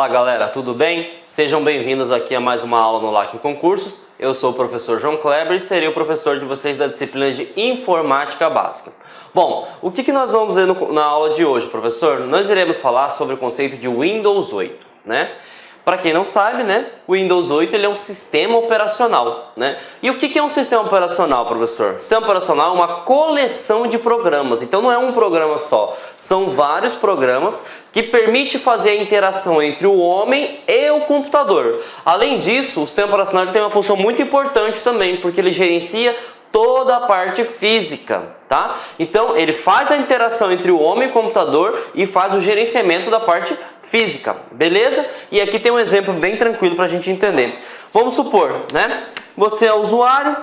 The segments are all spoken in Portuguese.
Fala galera, tudo bem? Sejam bem-vindos aqui a mais uma aula no LAC Concursos. Eu sou o professor João Kleber e serei o professor de vocês da disciplina de Informática Básica. Bom, o que nós vamos ver na aula de hoje, professor? Nós iremos falar sobre o conceito de Windows 8, né? Para quem não sabe, né, o Windows 8 ele é um sistema operacional, né? E o que é um sistema operacional, professor? Sistema operacional é uma coleção de programas, então não é um programa só, são vários programas que permite fazer a interação entre o homem e o computador. Além disso, o sistema operacional tem uma função muito importante também, porque ele gerencia toda a parte física, tá? Então ele faz a interação entre o homem e o computador e faz o gerenciamento da parte física, beleza? E aqui tem um exemplo bem tranquilo para a gente entender. Vamos supor, né? Você é usuário,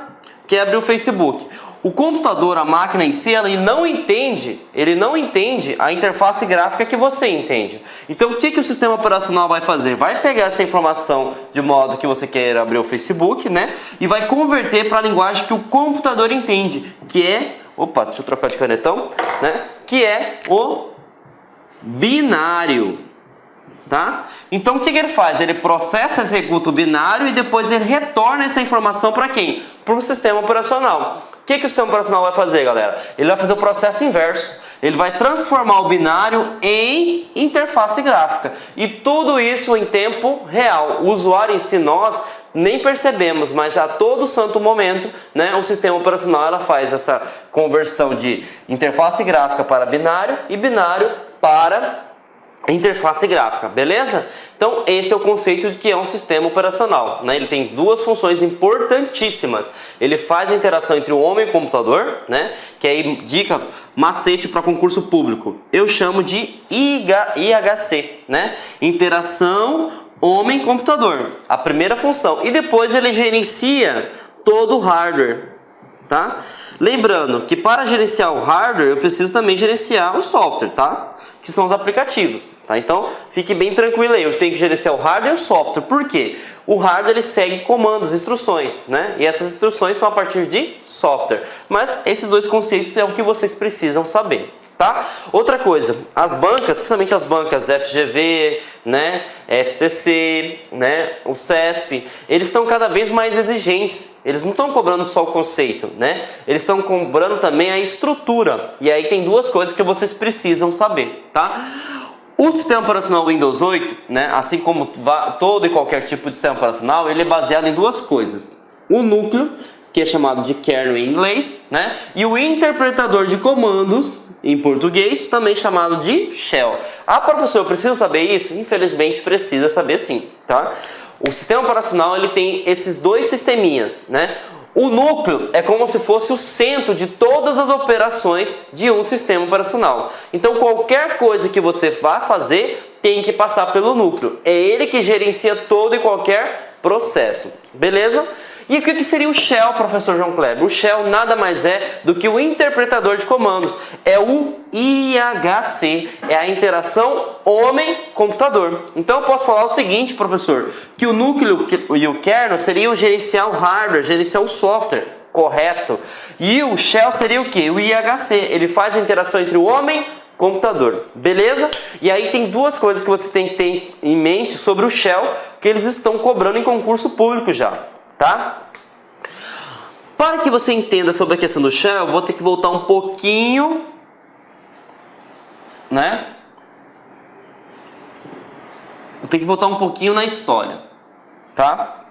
quer abrir o Facebook. O computador, a máquina em si, ele não entende a interface gráfica que você entende. Então o que o sistema operacional vai fazer? Vai pegar essa informação de modo que você quer abrir o Facebook, né? E vai converter para a linguagem que o computador entende, que é... Opa, deixa eu trocar de canetão, né? Que é o binário. Tá? Então o que ele faz? Ele processa, executa o binário e depois ele retorna essa informação para quem? Para o sistema operacional. O que o sistema operacional vai fazer, galera? Ele vai fazer o processo inverso. Ele vai transformar o binário em interface gráfica. E tudo isso em tempo real. O usuário em si, nós nem percebemos, mas a todo santo momento, né, o sistema operacional ela faz essa conversão de interface gráfica para binário e binário para interface gráfica, beleza? Então esse é o conceito de que é um sistema operacional, né? Ele tem duas funções importantíssimas. Ele faz a interação entre o homem e o computador, né? Que aí dica, macete para concurso público. Eu chamo de IHC, né? Interação homem-computador. A primeira função. E depois ele gerencia todo o hardware, tá? Lembrando que para gerenciar o hardware eu preciso também gerenciar o software, tá? Que são os aplicativos, tá? Então fique bem tranquilo aí, eu tenho que gerenciar o hardware e o software. Por quê? O hardware ele segue comandos, instruções, né? E essas instruções são a partir de software. Mas esses dois conceitos é o que vocês precisam saber, tá? Outra coisa, as bancas, principalmente as bancas FGV, né, FCC, né, o CESP, eles estão cada vez mais exigentes. Eles não estão cobrando só o conceito, né? Eles estão cobrando também a estrutura. E aí tem duas coisas que vocês precisam saber, tá? O sistema operacional Windows 8, né, assim como todo e qualquer tipo de sistema operacional, ele é baseado em duas coisas. O núcleo, que é chamado de kernel em inglês, né? E o interpretador de comandos, em português, também chamado de shell. Ah, professor, eu preciso saber isso? Infelizmente precisa saber sim, tá? O sistema operacional ele tem esses dois sisteminhas, né? O núcleo é como se fosse o centro de todas as operações de um sistema operacional. Então qualquer coisa que você vá fazer tem que passar pelo núcleo. É ele que gerencia todo e qualquer processo, beleza? E o que seria o shell, professor João Kleber? O shell nada mais é do que o interpretador de comandos. É o IHC, é a interação homem-computador. Então eu posso falar o seguinte, professor, que o núcleo e o kernel seriam gerenciar o hardware, gerenciar o software, correto? E o shell seria o que? O IHC, ele faz a interação entre o homem e computador, beleza? E aí tem duas coisas que você tem que ter em mente sobre o shell, que eles estão cobrando em concurso público já, tá? Para que você entenda sobre a questão do shell, eu vou ter que voltar um pouquinho, né? Vou ter que voltar um pouquinho na história, tá?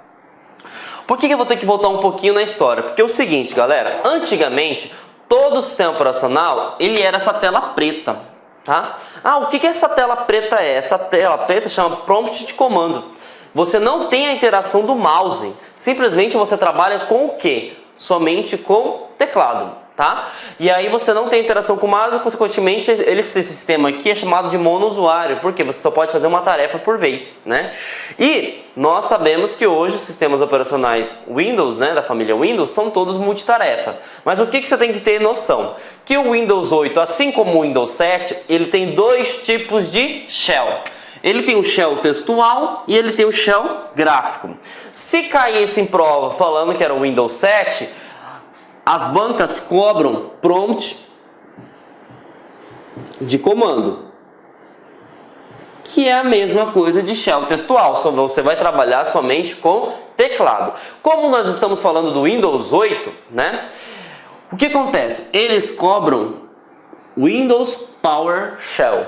Por que eu vou ter que voltar um pouquinho na história? Porque é o seguinte, galera, antigamente todo o sistema operacional, ele era essa tela preta, tá? Ah, o que essa tela preta é? Essa tela preta chama prompt de comando. Você não tem a interação do mouse. Simplesmente você trabalha com o quê? Somente com teclado, tá? E aí você não tem interação com o mouse, consequentemente esse sistema aqui é chamado de monousuário, porque você só pode fazer uma tarefa por vez, né? E nós sabemos que hoje os sistemas operacionais Windows, né, da família Windows, são todos multitarefa. Mas o que você tem que ter noção? Que o Windows 8, assim como o Windows 7, ele tem dois tipos de shell. Ele tem o shell textual e ele tem o shell gráfico. Se caísse em prova falando que era o Windows 7, as bancas cobram prompt de comando, que é a mesma coisa de shell textual, só você vai trabalhar somente com teclado. Como nós estamos falando do Windows 8, né? O que acontece? Eles cobram Windows PowerShell.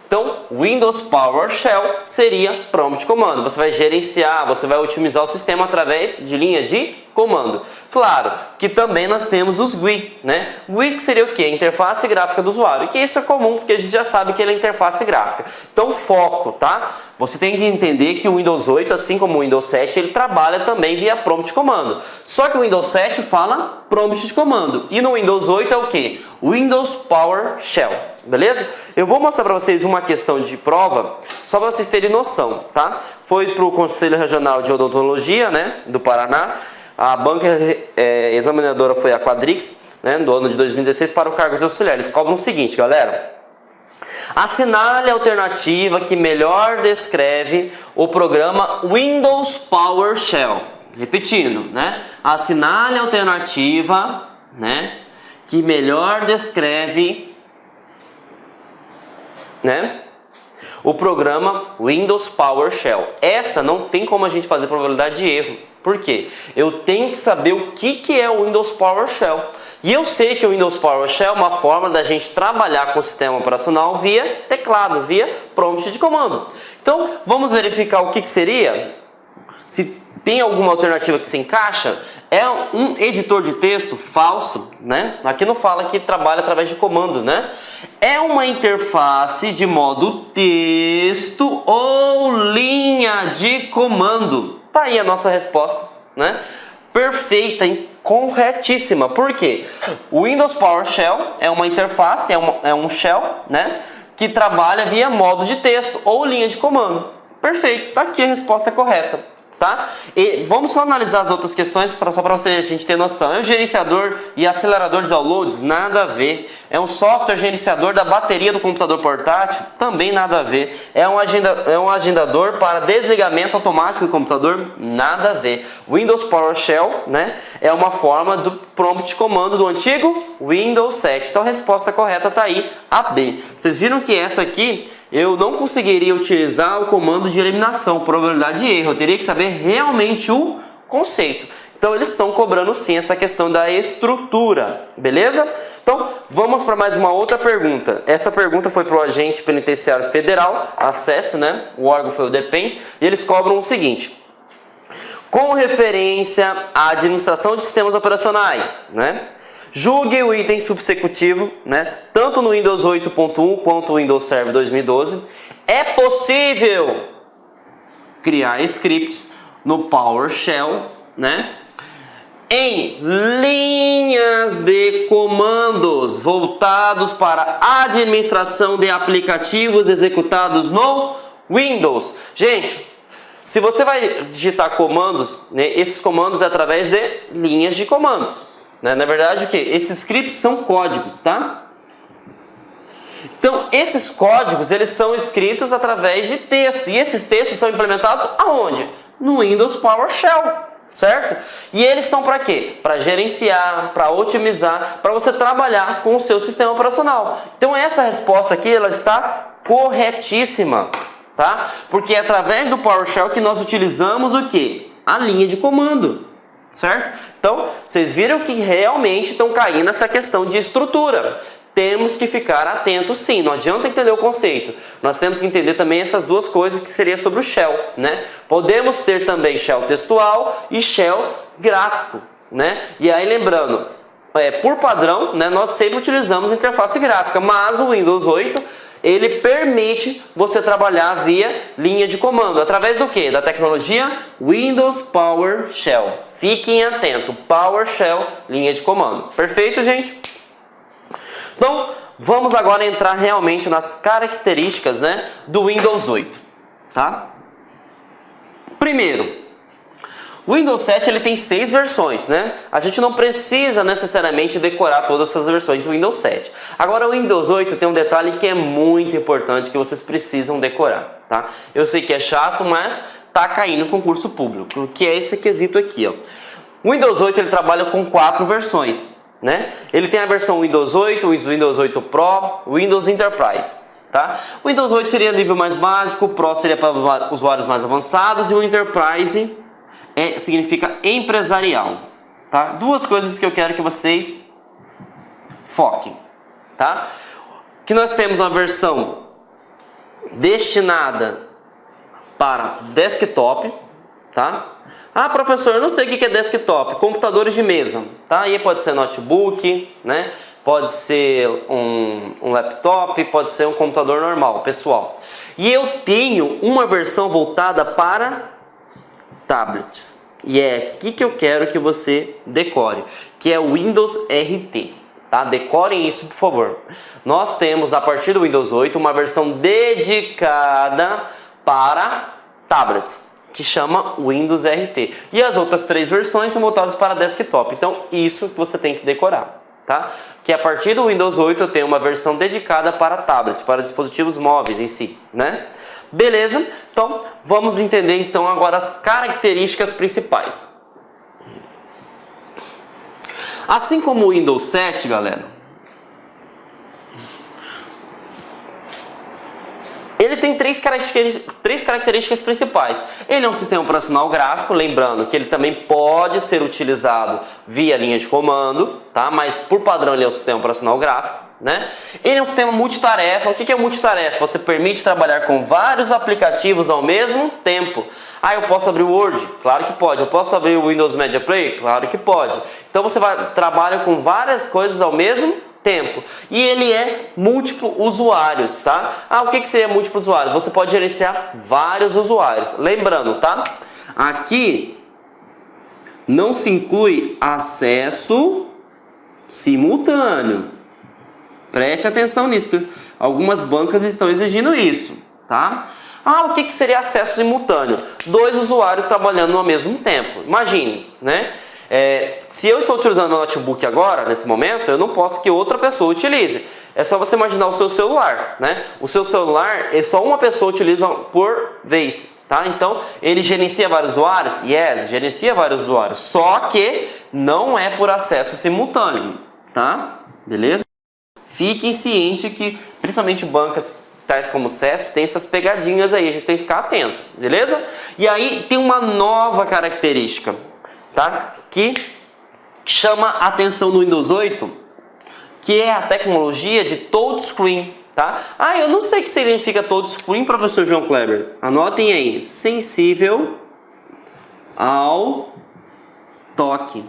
Então, Windows PowerShell seria prompt de comando. Você vai gerenciar, você vai otimizar o sistema através de linha de comando. Claro que também nós temos os GUI, né? GUI que seria o quê? Interface gráfica do usuário. E que isso é comum, porque a gente já sabe que ele é interface gráfica. Então, foco, tá? Você tem que entender que o Windows 8, assim como o Windows 7, ele trabalha também via prompt de comando. Só que o Windows 7 fala prompt de comando. E no Windows 8 é o quê? Windows PowerShell. Beleza? Eu vou mostrar para vocês uma questão de prova, só para vocês terem noção, tá? Foi para o Conselho Regional de Odontologia, né, do Paraná. A banca examinadora foi a Quadrix, né, do ano de 2016, para o cargo de auxiliar. Eles cobram o seguinte, galera. Assinale a alternativa que melhor descreve o programa Windows PowerShell. Repetindo, né? Assinale a alternativa, né, que melhor descreve, né, o programa Windows PowerShell. Essa não tem como a gente fazer probabilidade de erro. Por quê? Eu tenho que saber o que é o Windows PowerShell. E eu sei que o Windows PowerShell é uma forma da gente trabalhar com o sistema operacional via teclado, via prompt de comando. Então, vamos verificar o que seria. Se tem alguma alternativa que se encaixa, é um editor de texto falso, né? Aqui não fala que trabalha através de comando, né? É uma interface de modo texto ou linha de comando. Tá aí a nossa resposta, né? Perfeita e corretíssima. Por quê? O Windows PowerShell é uma interface, é um shell, né, que trabalha via modo de texto ou linha de comando. Perfeito, tá aqui a resposta correta. Tá? E vamos só analisar as outras questões só para a gente ter noção. É um gerenciador e acelerador de downloads? Nada a ver. É um software gerenciador da bateria do computador portátil? Também nada a ver. É um agendador para desligamento automático do computador? Nada a ver. Windows PowerShell, né, é uma forma do prompt de comando do antigo Windows 7. Então a resposta correta está aí, a B. Vocês viram que essa aqui eu não conseguiria utilizar o comando de eliminação, probabilidade de erro. Eu teria que saber realmente o conceito. Então eles estão cobrando sim essa questão da estrutura, beleza? Então vamos para mais uma outra pergunta. Essa pergunta foi para o Agente Penitenciário Federal, a CESP, né? O órgão foi o DEPEN, e eles cobram o seguinte: com referência à administração de sistemas operacionais, né, julgue o item subsecutivo, né, tanto no Windows 8.1 quanto no Windows Server 2012, é possível criar scripts no PowerShell, né, em linhas de comandos voltados para a administração de aplicativos executados no Windows. Gente, se você vai digitar comandos, né, esses comandos é através de linhas de comandos. Né? Na verdade, o que? Esses scripts são códigos, tá? Então, esses códigos, eles são escritos através de texto. E esses textos são implementados aonde? No Windows PowerShell, certo? E eles são para quê? Para gerenciar, para otimizar, para você trabalhar com o seu sistema operacional. Então, essa resposta aqui, ela está corretíssima, tá? Porque é através do PowerShell que nós utilizamos o quê? A linha de comando. Certo? Então, vocês viram que realmente estão caindo nessa questão de estrutura. Temos que ficar atentos sim, não adianta entender o conceito. Nós temos que entender também essas duas coisas que seria sobre o shell, né? Podemos ter também shell textual e shell gráfico, né? E aí lembrando, por padrão, né, nós sempre utilizamos interface gráfica, mas o Windows 8 ele permite você trabalhar via linha de comando. Através do que? Da tecnologia Windows PowerShell. Fiquem atentos. PowerShell, linha de comando. Perfeito, gente? Então, vamos agora entrar realmente nas características, né, do Windows 8. Tá? Primeiro, o Windows 7 ele tem 6 versões, né? A gente não precisa necessariamente decorar todas essas versões do Windows 7. Agora o Windows 8 tem um detalhe que é muito importante que vocês precisam decorar, tá? Eu sei que é chato, mas tá caindo no concurso público, que é esse quesito aqui, ó. O Windows 8 ele trabalha com 4 versões, né? Ele tem a versão Windows 8, Windows 8 Pro, Windows Enterprise. Tá? O Windows 8 seria nível mais básico, o Pro seria para usuários mais avançados e o Enterprise significa empresarial. Tá? Duas coisas que eu quero que vocês foquem. Tá? Que nós temos uma versão destinada para desktop. Tá? Ah, professor, eu não sei o que é desktop. Computadores de mesa. Tá? Aí pode ser notebook, né? Pode ser um laptop, pode ser um computador normal, pessoal. E eu tenho uma versão voltada para tablets. E é aqui que eu quero que você decore, que é o Windows RT. Tá? Decorem isso, por favor. Nós temos, a partir do Windows 8, uma versão dedicada para tablets, que chama Windows RT. E as outras 3 versões são voltadas para desktop. Então, isso que você tem que decorar. Tá? Que a partir do Windows 8 eu tenho uma versão dedicada para tablets, para dispositivos móveis em si, né? Beleza? Então, vamos entender então agora as características principais. Assim como o Windows 7, galera, ele tem três características principais. Ele é um sistema operacional gráfico, lembrando que ele também pode ser utilizado via linha de comando, tá? Mas por padrão ele é um sistema operacional gráfico, né? Ele é um sistema multitarefa. O que é multitarefa? Você permite trabalhar com vários aplicativos ao mesmo tempo. Ah, eu posso abrir o Word? Claro que pode. Eu posso abrir o Windows Media Player? Claro que pode. Então você trabalha com várias coisas ao mesmo tempo. E ele é múltiplo usuários, tá? Ah, o que seria múltiplo usuário? Você pode gerenciar vários usuários. Lembrando, tá? Aqui não se inclui acesso simultâneo. Preste atenção nisso, porque algumas bancas estão exigindo isso, tá? Ah, o que seria acesso simultâneo? 2 usuários trabalhando ao mesmo tempo. Imagine, né? Se eu estou utilizando meu notebook agora, nesse momento, eu não posso que outra pessoa utilize. É só você imaginar o seu celular, né? O seu celular, só uma pessoa utiliza por vez, tá? Então, ele gerencia vários usuários? Yes, gerencia vários usuários. Só que não é por acesso simultâneo, tá? Beleza? Fiquem cientes que, principalmente bancas tais como o CESP, tem essas pegadinhas aí, a gente tem que ficar atento, beleza? E aí tem uma nova característica, tá? Que chama a atenção no Windows 8, que é a tecnologia de touchscreen, tá? Ah, eu não sei o que significa touchscreen, professor João Kleber. Anotem aí, sensível ao toque,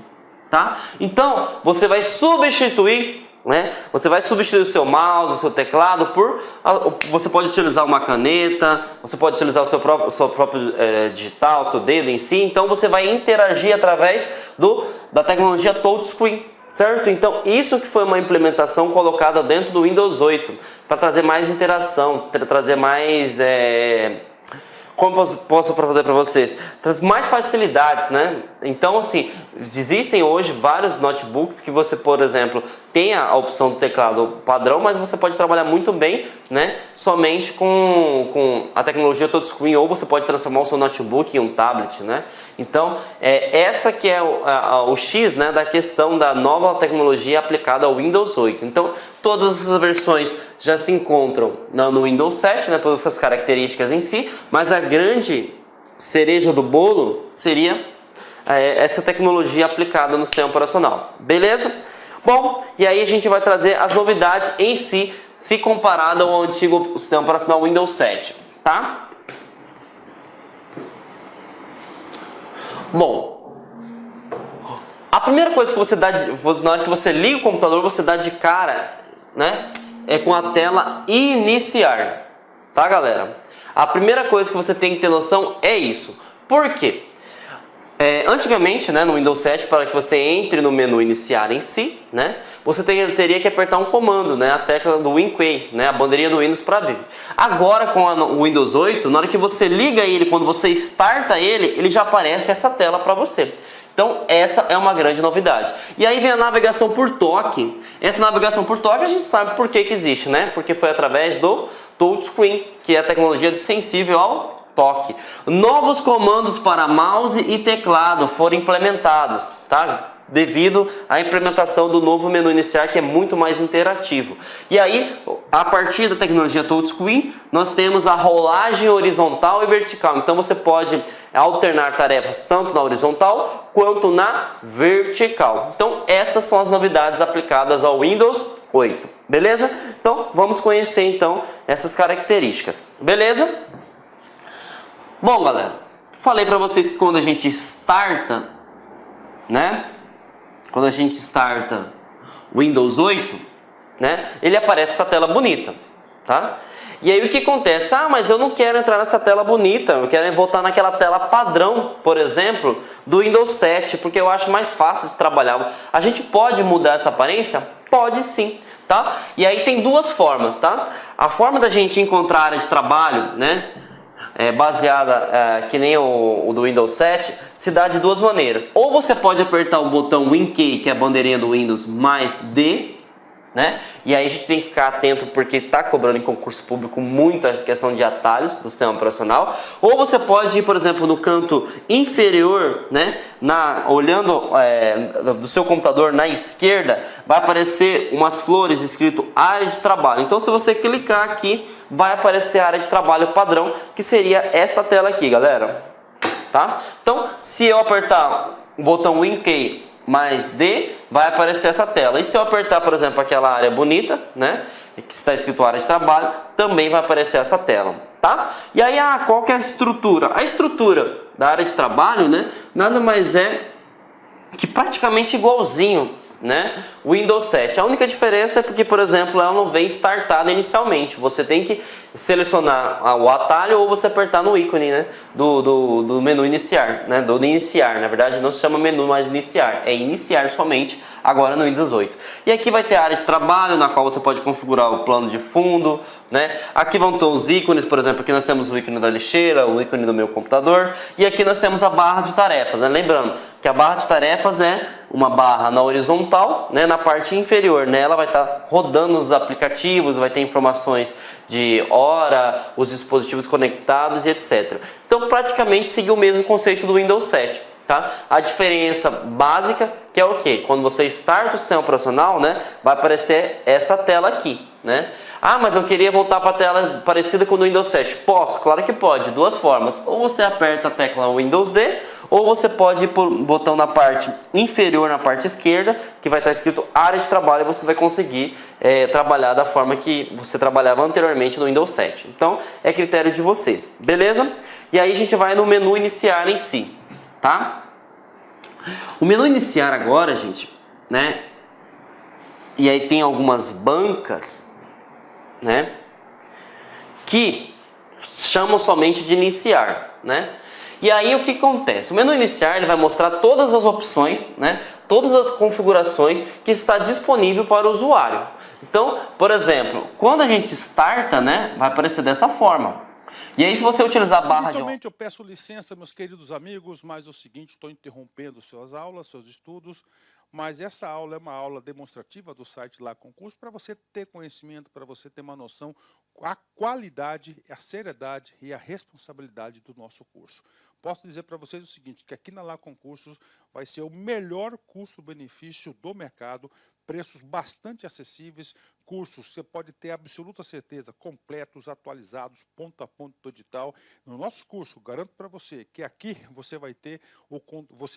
tá? Então, você vai substituir, né? Você vai substituir o seu mouse, o seu teclado por... Você pode utilizar uma caneta, você pode utilizar o seu próprio digital, o seu dedo em si. Então você vai interagir através da tecnologia touchscreen, certo? Então isso que foi uma implementação colocada dentro do Windows 8 para trazer mais interação, trazer mais... Como posso fazer para vocês? Traz mais facilidades, né? Então, assim, existem hoje vários notebooks que você, por exemplo, tem a opção do teclado padrão, mas você pode trabalhar muito bem, né? Somente com a tecnologia touchscreen, ou você pode transformar o seu notebook em um tablet, né? Então, essa que é o X, né, da questão da nova tecnologia aplicada ao Windows 8. Então, todas essas versões já se encontram no Windows 7, né, todas essas características em si, mas a grande cereja do bolo seria essa tecnologia aplicada no sistema operacional. Beleza? Bom, e aí a gente vai trazer as novidades em si, se comparado ao antigo sistema operacional Windows 7, tá? Bom, a primeira coisa que você dá, na hora que você liga o computador, você dá de cara, né? É com a tela iniciar, tá, galera? A primeira coisa que você tem que ter noção é isso. Por quê? Antigamente, né, no Windows 7, para que você entre no menu iniciar em si, né, você teria que apertar um comando, né, a tecla do WinQuay, né, a bandeirinha do Windows para abrir. Agora com o Windows 8, na hora que você liga ele, quando você starta ele já aparece essa tela para você. Então essa é uma grande novidade. E aí vem a navegação por toque. Essa navegação por toque a gente sabe por que existe, né? Porque foi através do touchscreen, que é a tecnologia de sensível ao toque. Novos comandos para mouse e teclado foram implementados, tá? devido à implementação do novo menu iniciar, que é muito mais interativo. E aí, a partir da tecnologia touchscreen, nós temos a rolagem horizontal e vertical. Então você pode alternar tarefas tanto na horizontal quanto na vertical. Então essas são as novidades aplicadas ao Windows 8. Beleza? Então vamos conhecer então essas características. Beleza? Bom, galera, falei para vocês que quando a gente starta, né? Quando a gente starta Windows 8, né? Ele aparece essa tela bonita, tá? E aí o que acontece? Ah, mas eu não quero entrar nessa tela bonita, eu quero voltar naquela tela padrão, por exemplo, do Windows 7, porque eu acho mais fácil de trabalhar. A gente pode mudar essa aparência? Pode sim, tá? E aí tem duas formas, tá? A forma da gente encontrar a área de trabalho, né? Baseada que nem o do Windows 7, se dá de duas maneiras. Ou você pode apertar o botão WinKey, que é a bandeirinha do Windows, mais D, né? E aí a gente tem que ficar atento porque está cobrando em concurso público muita questão de atalhos do sistema operacional. Ou você pode ir, por exemplo, no canto inferior, né? Olhando do seu computador na esquerda, vai aparecer umas flores escrito área de trabalho. Então se você clicar aqui, vai aparecer a área de trabalho padrão, que seria essa tela aqui, galera. Tá? Então se eu apertar o botão WinKey mais D, vai aparecer essa tela. E se eu apertar, por exemplo, aquela área bonita, né, que está escrito área de trabalho, também vai aparecer essa tela, tá? E aí, qual que é a estrutura? A estrutura da área de trabalho, né, nada mais é que praticamente igualzinho, né, o Windows 7. A única diferença é porque, por exemplo, ela não vem startada inicialmente. Você tem que selecionar o atalho ou você apertar no ícone, né, do menu iniciar, né, do iniciar. Na verdade, não se chama menu mais iniciar, é iniciar somente agora no Windows 8. E aqui vai ter a área de trabalho, na qual você pode configurar o plano de fundo, né? Aqui vão ter os ícones, por exemplo, aqui nós temos o ícone da lixeira, o ícone do meu computador, e aqui nós temos a barra de tarefas, né? Lembrando que a barra de tarefas é uma barra na horizontal, né? Na parte inferior, nela vai estar rodando os aplicativos, vai ter informações de hora, os dispositivos conectados e etc. Então praticamente seguiu o mesmo conceito do Windows 7. Tá? A diferença básica que é o que? Quando você starta o sistema operacional, né, vai aparecer essa tela aqui, né? Ah, mas eu queria voltar para a tela parecida com o do Windows 7. Posso? Claro que pode, duas formas. Ou você aperta a tecla Windows D, ou você pode ir por botão na parte inferior, na parte esquerda, que vai estar escrito área de trabalho, e você vai conseguir trabalhar da forma que você trabalhava anteriormente no Windows 7. Então, é critério de vocês, beleza? E aí a gente vai no menu iniciar em si. Tá? O menu iniciar agora, gente, né? E aí tem algumas bancas, né? Que chamam somente de iniciar, né? E aí o que acontece? O menu iniciar ele vai mostrar todas as opções, né? Todas as configurações que está disponível para o usuário. Então, por exemplo, quando a gente starta, né? Vai aparecer dessa forma. E aí se você utilizar a barra Inicialmente eu peço licença, meus queridos amigos, mas é o seguinte, estou interrompendo suas aulas, seus estudos, mas essa aula é uma aula demonstrativa do site Lá Concurso para você ter conhecimento, para você ter uma noção, a qualidade, a seriedade e a responsabilidade do nosso curso. Posso dizer para vocês o seguinte, que aqui na Lá Concursos vai ser o melhor custo-benefício do mercado, preços bastante acessíveis, cursos, você pode ter absoluta certeza, completos, atualizados, ponto a ponto do edital. No nosso curso, garanto para você que aqui você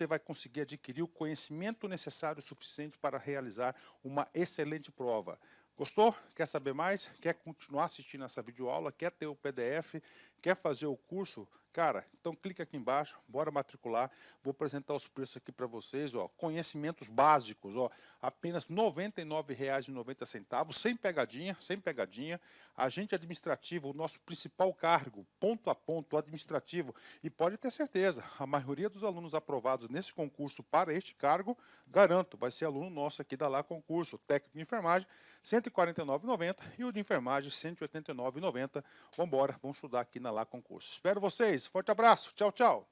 vai conseguir adquirir o conhecimento necessário suficiente para realizar uma excelente prova. Gostou? Quer saber mais? Quer continuar assistindo essa videoaula? Quer ter o PDF? Quer fazer o curso? Cara, então clica aqui embaixo, bora matricular. Vou apresentar os preços aqui para vocês, ó. Conhecimentos básicos, ó, apenas R$ 99,90, sem pegadinha, sem pegadinha. Agente administrativo, o nosso principal cargo, ponto a ponto administrativo. E pode ter certeza, a maioria dos alunos aprovados nesse concurso para este cargo, garanto, vai ser aluno nosso aqui da Lá Concurso, técnico de enfermagem, R$ 149,90 e o de enfermagem R$ 189,90. Vamos embora, vamos estudar aqui na Lá Concurso. Espero vocês, forte abraço, tchau, tchau.